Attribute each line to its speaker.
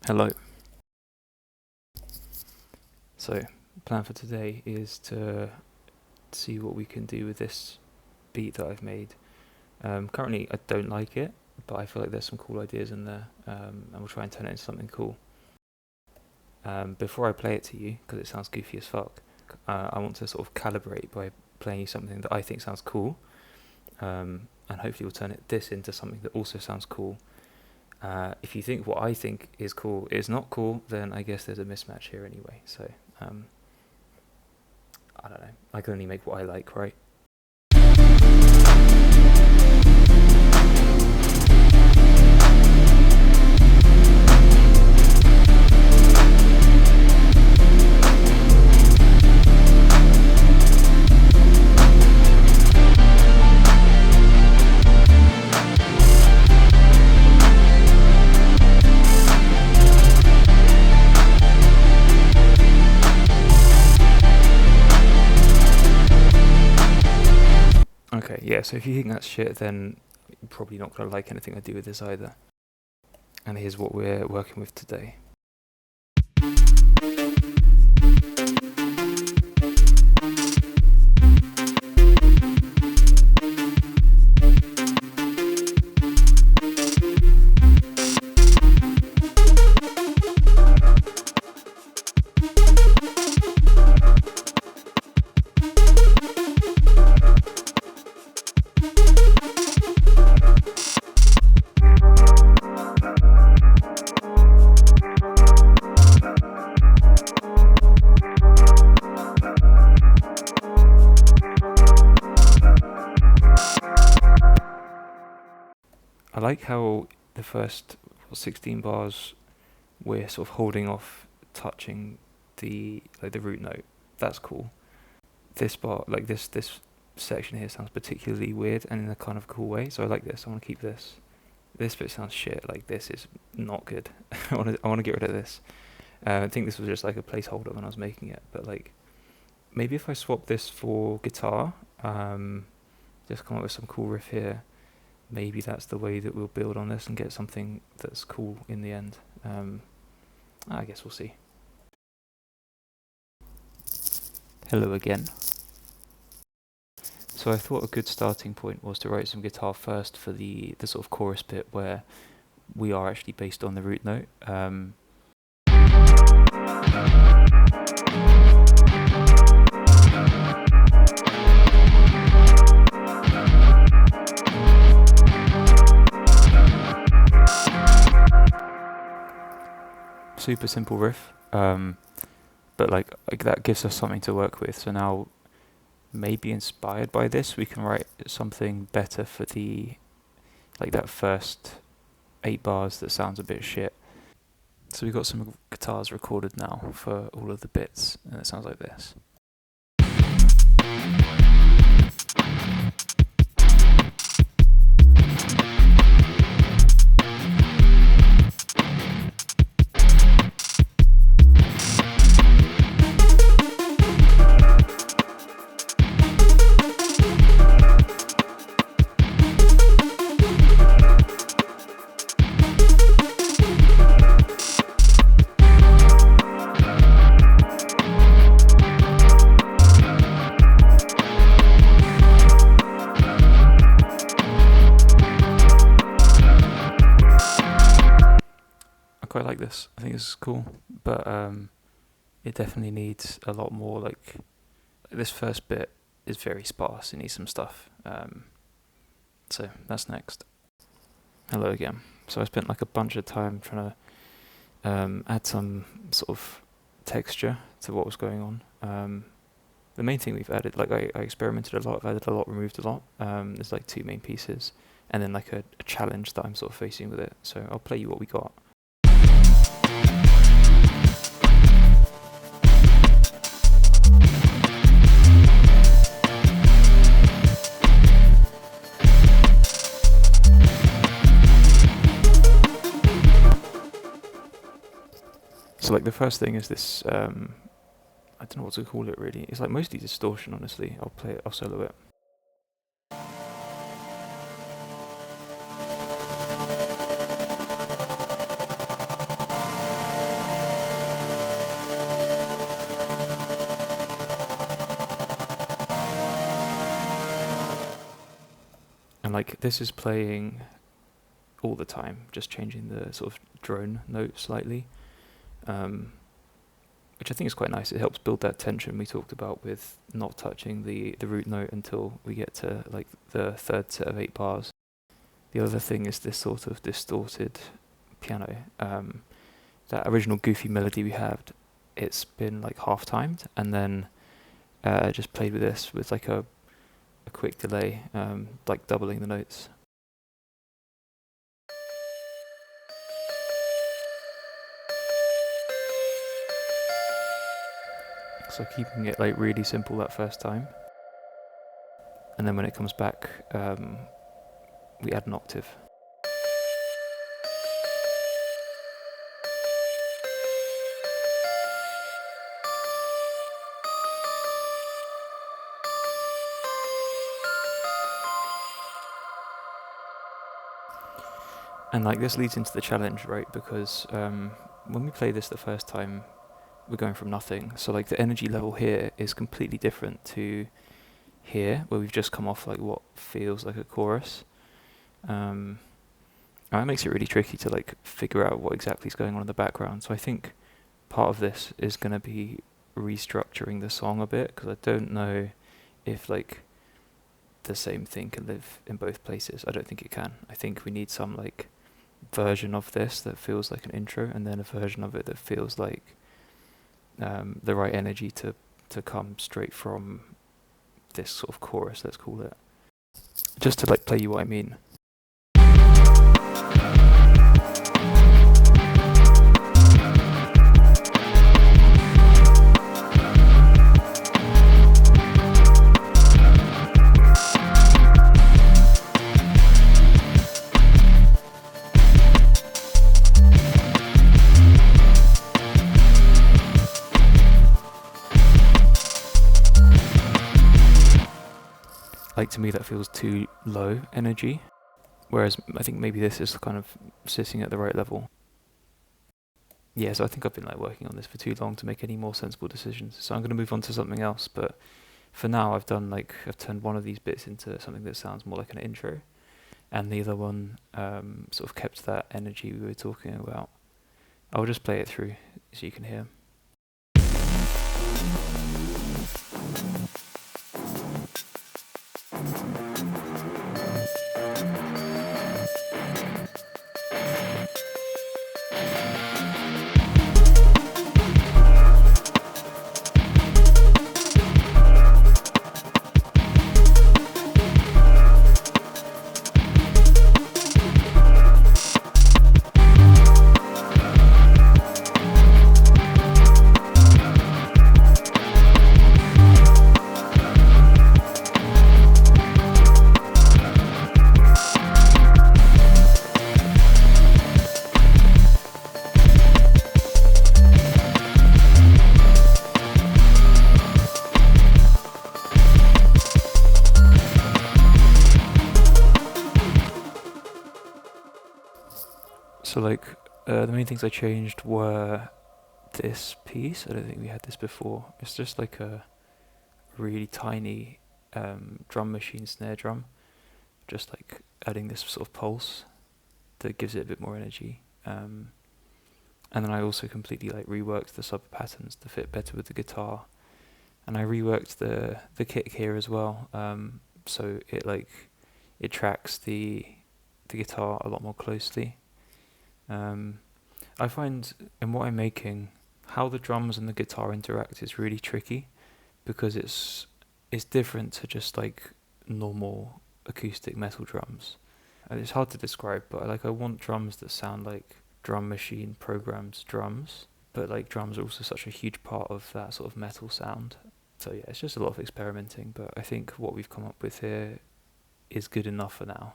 Speaker 1: Hello. So, plan for today is to see what we can do with this beat that I've made. Currently, I don't like it, but I feel like there's some cool ideas in there, and we'll try and turn it into something cool. Before I play it to you, because it sounds goofy as fuck, I want to sort of calibrate by playing you something that I think sounds cool, and hopefully we'll turn this into something that also sounds cool. If you think what I think is cool is not cool, then I guess there's a mismatch here anyway. So, I don't know. I can only make what I like, right? Okay, yeah, so if you think that's shit, then you're probably not going to like anything I do with this either. And here's what we're working with today. I like how the first 16 bars we're sort of holding off touching the root note. That's cool. This bar, like this section here, sounds particularly weird and in a kind of cool way. So I like this. I want to keep this. This bit sounds shit. Like this is not good. I want to get rid of this. I think this was just like a placeholder when I was making it. But like maybe if I swap this for guitar, just come up with some cool riff here. Maybe that's the way that we'll build on this and get something that's cool in the end. I guess we'll see. Hello again. So I thought a good starting point was to write some guitar first for the sort of chorus bit where we are actually based on the root note. Super simple riff, but like that gives us something to work with. So now, maybe inspired by this, we can write something better for that first 8 bars that sounds a bit shit. So we've got some guitars recorded now for all of the bits, and it sounds like this. I quite like this. I think this is cool, but it definitely needs a lot more. Like this first bit is very sparse. It needs some stuff. So that's next. Hello again. So I spent like a bunch of time trying to add some sort of texture to what was going on. The main thing we've added, like I experimented a lot. I've added a lot, removed a lot. There's like 2 main pieces, and then like a challenge that I'm sort of facing with it. So I'll play you what we got. So like the first thing is this, I don't know what to call it really. It's like mostly distortion, honestly. I'll solo it. like this is playing all the time, just changing the sort of drone note slightly, which I think is quite nice. It helps build that tension we talked about with not touching the root note until we get to like the third set of 8 bars. The other thing is this sort of distorted piano. That original goofy melody we had, it's been like half timed and then just played with this with like a quick delay, like doubling the notes. So keeping it like really simple that first time, and then when it comes back, we add an octave. And like this leads into the challenge, right? Because when we play this the first time, we're going from nothing. So like the energy level here is completely different to here, where we've just come off like what feels like a chorus. And that makes it really tricky to like figure out what exactly is going on in the background. So I think part of this is going to be restructuring the song a bit, because I don't know if like the same thing can live in both places. I don't think it can. I think we need some like version of this that feels like an intro, and then a version of it that feels like the right energy to come straight from this sort of chorus, let's call it. Just to like play you what I mean. Like to me that feels too low energy, whereas I think maybe this is kind of sitting at the right level. Yeah, so I think I've been like working on this for too long to make any more sensible decisions. So I'm going to move on to something else, but for now I've turned one of these bits into something that sounds more like an intro, and the other one sort of kept that energy we were talking about. I'll just play it through so you can hear. So like the main things I changed were this piece. I don't think we had this before. It's just like a really tiny drum machine snare drum, just like adding this sort of pulse that gives it a bit more energy. And then I also completely like reworked the sub patterns to fit better with the guitar, and I reworked the kick here as well, so it tracks the guitar a lot more closely. I find in what I'm making, how the drums and the guitar interact is really tricky, because it's different to just like normal acoustic metal drums. And it's hard to describe, but I want drums that sound like drum machine programmed drums, but like drums are also such a huge part of that sort of metal sound. So yeah, it's just a lot of experimenting, but I think what we've come up with here is good enough for now.